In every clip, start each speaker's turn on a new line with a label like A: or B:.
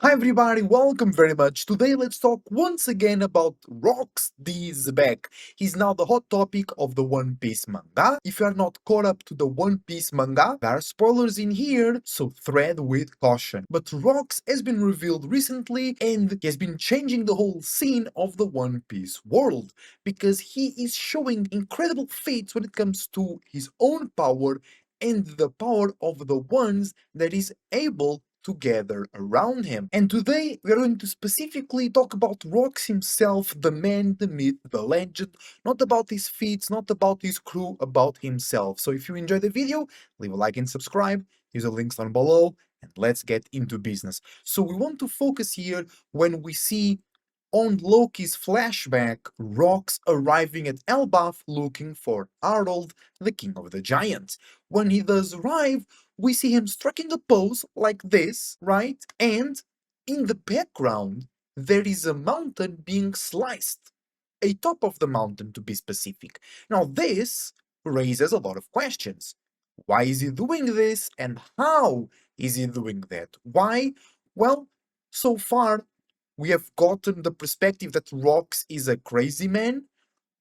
A: Hi everybody, welcome very much. Today let's talk once again about Rocks D's back. He's now the hot topic of the One Piece manga. If you are not caught up to the One Piece manga, there are spoilers in here, so tread with caution. But Rocks has been revealed recently and he has been changing the whole scene of the One Piece world because he is showing incredible feats when it comes to his own power and the power of the ones that is able to gather around him. And today we are going to specifically talk about Rox himself, the man, the myth, the legend, not about his feats, not about his crew, about himself. So if you enjoyed the video, leave a like and subscribe, use the links down below, and let's get into business. So we want to focus here when we see on Loki's flashback, Rox arriving at Elbaf looking for Harold, the king of the giants. When he does arrive, we see him striking a pose like this, right? And in the background, there is a mountain being sliced. A top of the mountain, to be specific. Now, this raises a lot of questions. Why is he doing this, and how is he doing that? Why? Well, so far, we have gotten the perspective that Rox is a crazy man.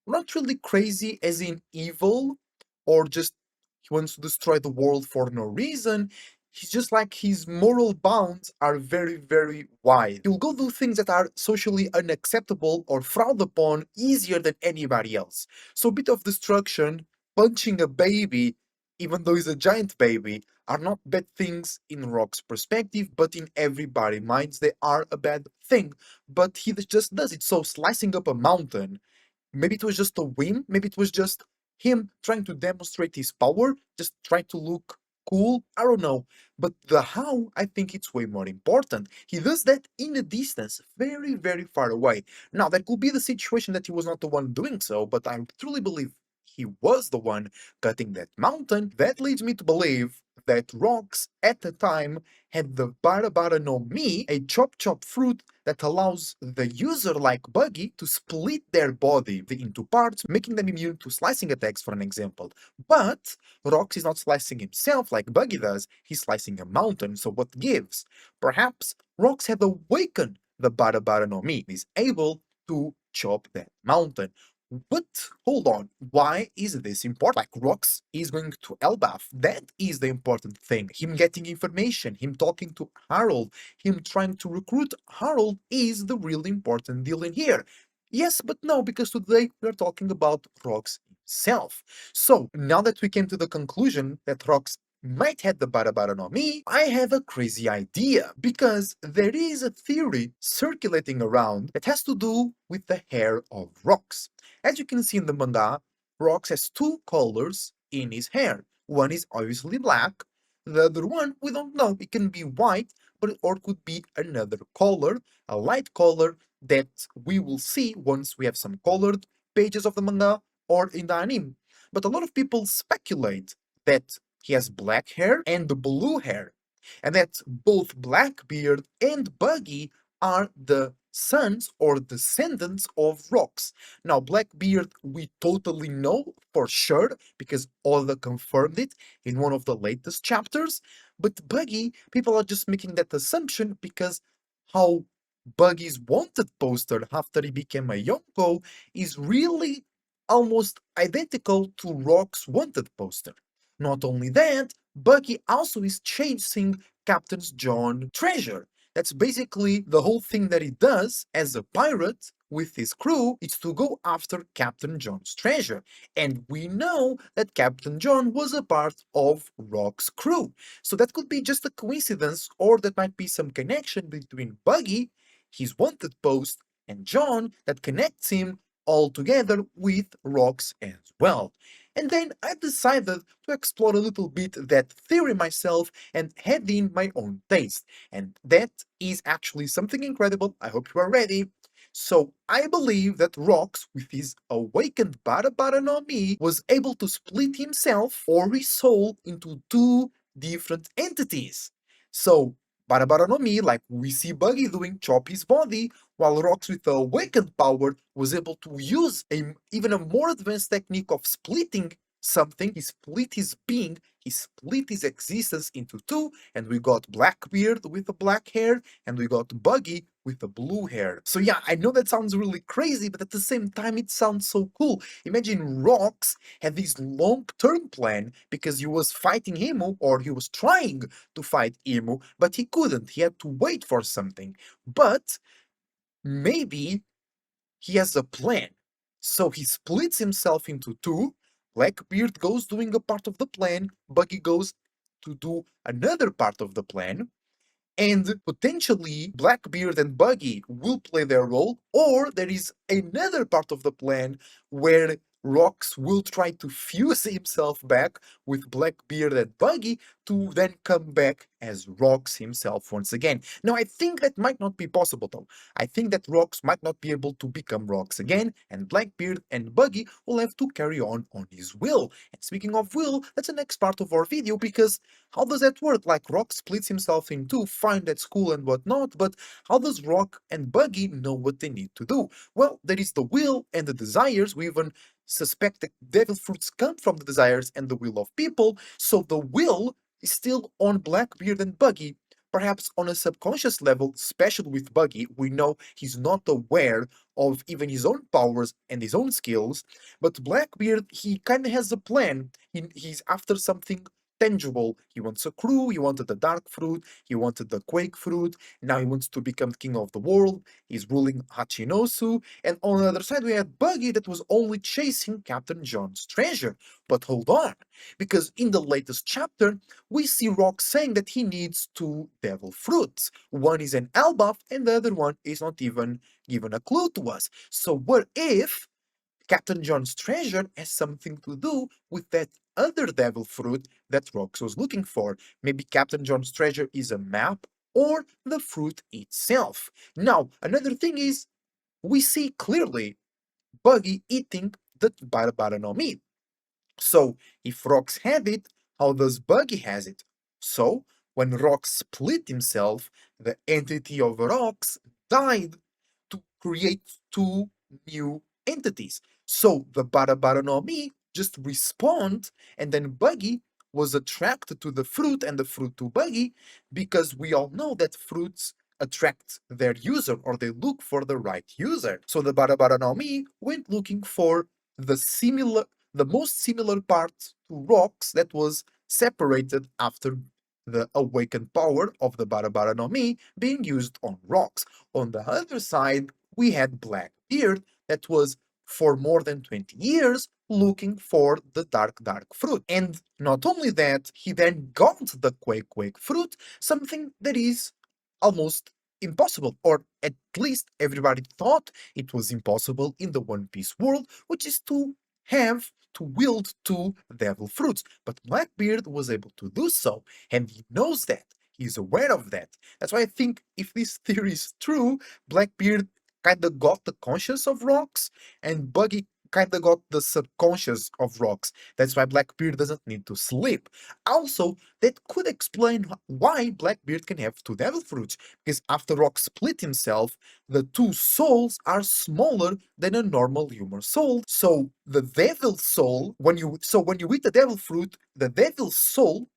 A: Not really crazy as in evil, or just he wants to destroy the world for no reason. He's just like his moral bounds are very, very wide. He'll go do things that are socially unacceptable or frowned upon easier than anybody else. So a bit of destruction, punching a baby, even though he's a giant baby, are not bad things in Rock's perspective, but in everybody's minds they are a bad thing. But he just does it. So slicing up a mountain, maybe it was just a whim, maybe it was just him trying to demonstrate his power, just trying to look cool. I don't know. But the how, I think it's way more important. He does that in a distance, very, very far away. Now, that could be the situation that he was not the one doing so, but I truly believe he was the one cutting that mountain. That leads me to believe that Rocks at the time had the Bara Bara no Mi, a chop chop fruit that allows the user like Buggy to split their body into parts, making them immune to slicing attacks, for an example. But Rox is not slicing himself like Buggy does, he's slicing a mountain, so what gives? Perhaps Rox had awakened the Bara Bara no Mi, is able to chop that mountain. But hold on, why is this important? Like Rox is going to Elbaf. That is the important thing. Him getting information, him talking to Harold, him trying to recruit Harold is the really important deal in here. Yes, but no, because today we're talking about Rox himself. So now that we came to the conclusion that Rox might have the Bara no Mi, I have a crazy idea because there is a theory circulating around that has to do with the hair of Rox. As you can see in the manga, Rox has two colors in his hair. One is obviously black, the other one we don't know. It can be white, but or it could be another color, a light color that we will see once we have some colored pages of the manga or in the anime. But a lot of people speculate that he has black hair and blue hair, and that both Blackbeard and Buggy are the sons or descendants of Rocks. Now, Blackbeard, we totally know for sure because Oda confirmed it in one of the latest chapters. But Buggy, people are just making that assumption because how Buggy's wanted poster after he became a Yonko is really almost identical to Rock's wanted poster. Not only that, Buggy also is chasing Captain John treasure. That's basically the whole thing that he does as a pirate with his crew is to go after Captain John's treasure. And we know that Captain John was a part of Rock's crew. So that could be just a coincidence, or that might be some connection between Buggy, his wanted post, and John that connects him all together with Rocks as well. And then I decided to explore a little bit that theory myself and add in my own taste. And that is actually something incredible. I hope you are ready. So I believe that Rox, with his awakened Bara Bara no Mi, was able to split himself or his soul into two different entities. So Bara Bara no Mi, like we see Buggy doing, chop his body, while Rox with the awakened power was able to use even a more advanced technique of splitting something, he split his being, he split his existence into two, and we got Blackbeard with the black hair, and we got Buggy with the blue hair. So yeah, I know that sounds really crazy, but at the same time, it sounds so cool. Imagine Rox had this long-term plan because he was fighting Emu, or he was trying to fight Emu, but he couldn't. He had to wait for something. But maybe he has a plan. So he splits himself into two. Blackbeard goes doing a part of the plan, Buggy goes to do another part of the plan, and potentially Blackbeard and Buggy will play their role, or there is another part of the plan where Rox will try to fuse himself back with Blackbeard and Buggy to then come back as Rox himself once again. Now, I think that might not be possible though. I think that Rox might not be able to become Rox again, and Blackbeard and Buggy will have to carry on his will. And speaking of will, that's the next part of our video, because how does that work? Like, Rock splits himself in two, fine, that's cool and whatnot, but how does Rock and Buggy know what they need to do? Well, there is the will and the desires. We even suspect that devil fruits come from the desires and the will of people, so the will is still on Blackbeard and Buggy. Perhaps on a subconscious level, especially with Buggy, we know he's not aware of even his own powers and his own skills, but Blackbeard, he kind of has a plan. He's after something tangible. He wants a crew, he wanted the dark fruit, he wanted the quake fruit, now he wants to become king of the world, he's ruling Hachinosu, and on the other side we had Buggy that was only chasing Captain John's treasure. But hold on, because in the latest chapter, we see Rock saying that he needs two devil fruits. One is an Elbaf, and the other one is not even given a clue to us. So what if Captain John's treasure has something to do with that other devil fruit that Rox was looking for? Maybe Captain John's treasure is a map or the fruit itself. Now, another thing is, we see clearly Buggy eating the Barabara no Mi. So, if Rox had it, how does Buggy has it? So, when Rox split himself, the entity of Rox died to create two new entities. So the Barabara no Mi just respawned, and then Buggy was attracted to the fruit and the fruit to Buggy, because we all know that fruits attract their user, or they look for the right user. So the Barabara no Mi went looking for the most similar part to rocks that was separated after the awakened power of the Barabara no Mi being used on rocks. On the other side, we had Blackbeard that was for more than 20 years looking for the dark fruit. And not only that, he then got the quake fruit, something that is almost impossible, or at least everybody thought it was impossible in the One Piece world, which is to wield two devil fruits. But Blackbeard was able to do so, and he knows that. He's aware of that. That's why I think if this theory is true, Blackbeard kinda got the conscious of rocks, and Buggy kinda got the subconscious of rocks. That's why Blackbeard doesn't need to sleep. Also, that could explain why Blackbeard can have two devil fruits, because after Rock split himself, the two souls are smaller than a normal human soul. So the devil soul, when you eat the devil fruit, the devil soul,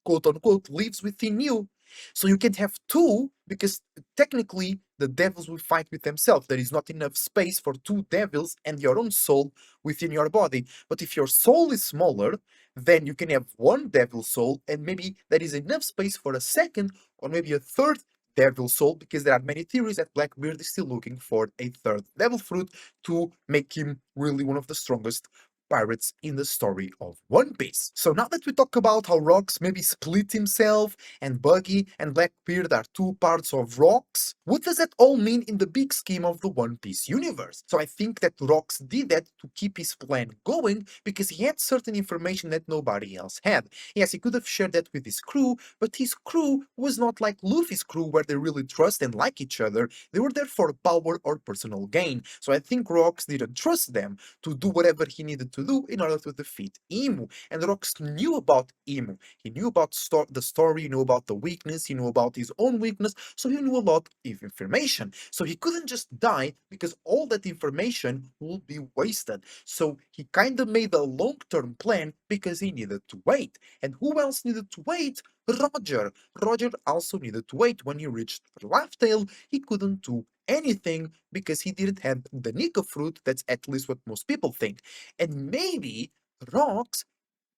A: quote unquote, lives within you. So you can't have two, because technically the devils will fight with themselves. There is not enough space for two devils and your own soul within your body. But if your soul is smaller, then you can have one devil soul, and maybe there is enough space for a second or maybe a third devil soul, because there are many theories that Blackbeard is still looking for a third devil fruit to make him really one of the strongest pirates in the story of One Piece. So now that we talk about how Rocks maybe split himself, and Buggy and Blackbeard are two parts of Rocks, what does that all mean in the big scheme of the One Piece universe? So I think that Rocks did that to keep his plan going, because he had certain information that nobody else had. Yes, he could have shared that with his crew, but his crew was not like Luffy's crew, where they really trust and like each other. They were there for power or personal gain. So I think Rocks didn't trust them to do whatever he needed to do in order to defeat Emu. And Rox knew about Emu. He knew about the story, he knew about the weakness, he knew about his own weakness, so he knew a lot of information. So he couldn't just die because all that information would be wasted. So he kind of made a long-term plan because he needed to wait. And who else needed to wait? Roger. Roger also needed to wait. When he reached Laugh Tale, he couldn't do anything because he didn't have the Nika fruit. That's at least what most people think. And maybe Rox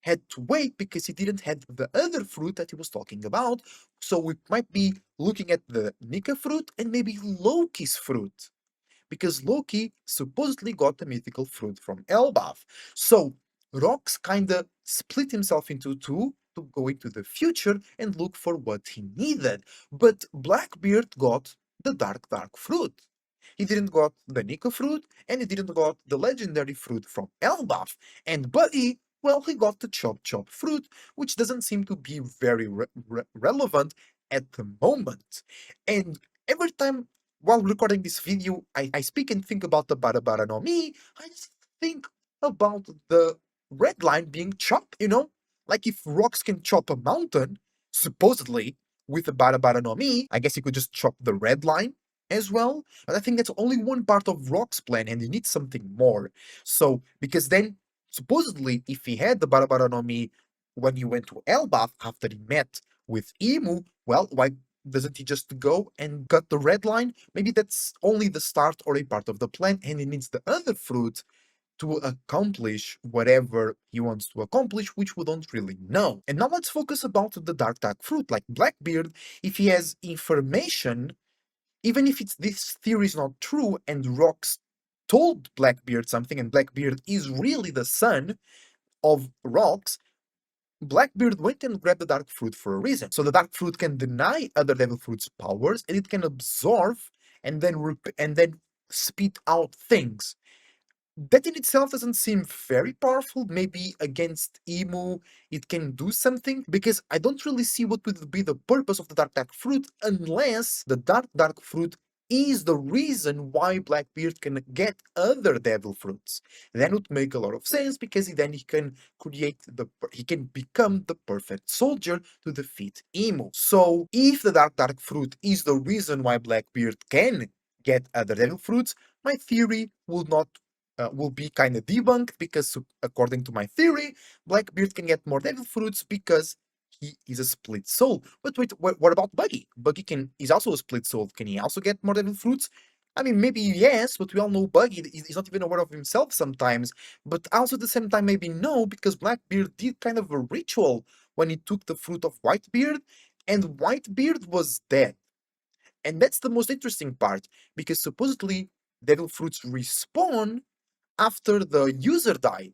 A: had to wait because he didn't have the other fruit that he was talking about. So we might be looking at the Nika fruit and maybe Loki's fruit, because Loki supposedly got the mythical fruit from Elbaf. So Rox kinda split himself into two to go into the future and look for what he needed. But Blackbeard got the dark fruit. He didn't got the Nika fruit, and he didn't got the legendary fruit from Elbaf. And Buddy, well, he got the Chop fruit, which doesn't seem to be very relevant at the moment. And every time while recording this video, I speak and think about the Bara no Mi. I just think about the red line being chopped, you know? Like if rocks can chop a mountain, supposedly, with the Bara no Mi, I guess you could just chop the red line as well. But I think that's only one part of Rock's plan, and you need something more. So, because then, supposedly, if he had the Bara no Mi when he went to Elbaf after he met with Emu, well, why doesn't he just go and cut the red line? Maybe that's only the start or a part of the plan, and he needs the other fruit to accomplish whatever he wants to accomplish, which we don't really know. And now let's focus about the dark fruit. Like Blackbeard, if he has information, even if this theory is not true, and Rox told Blackbeard something, and Blackbeard is really the son of Rox, Blackbeard went and grabbed the dark fruit for a reason. So the dark fruit can deny other devil fruit's powers, and it can absorb and then spit out things. That in itself doesn't seem very powerful. Maybe against Emu it can do something, because I don't really see what would be the purpose of the dark fruit unless the dark fruit is the reason why Blackbeard can get other devil fruits. Then it would make a lot of sense, because then he can he can become the perfect soldier to defeat Emu. So if the dark fruit is the reason why Blackbeard can get other devil fruits, my theory will be kind of debunked, because according to my theory, Blackbeard can get more devil fruits because he is a split soul. But wait, what about Buggy? Buggy is also a split soul. Can he also get more devil fruits? I mean, maybe yes, but we all know Buggy is not even aware of himself sometimes. But also at the same time, maybe no, because Blackbeard did kind of a ritual when he took the fruit of Whitebeard, and Whitebeard was dead. And that's the most interesting part, because supposedly devil fruits respawn after the user died.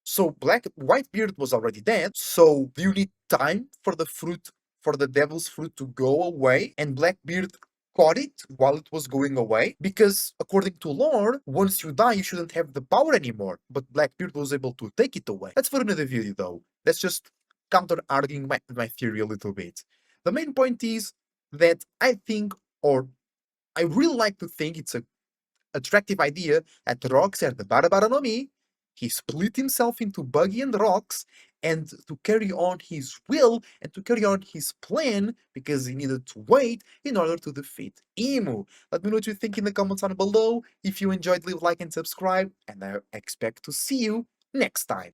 A: So Whitebeard was already dead. So do you need time for the devil's fruit to go away? And Blackbeard caught it while it was going away? Because according to lore, once you die, you shouldn't have the power anymore. But Blackbeard was able to take it away. That's for another video though. That's just counter-arguing my theory a little bit. The main point is that I think, or I really like to think, it's a attractive idea that Rox had the Bara no Mi. He split himself into Buggy and Rox, and to carry on his will and to carry on his plan, because he needed to wait in order to defeat Emu. Let me know what you think in the comments down below. If you enjoyed, leave a like and subscribe, and I expect to see you next time.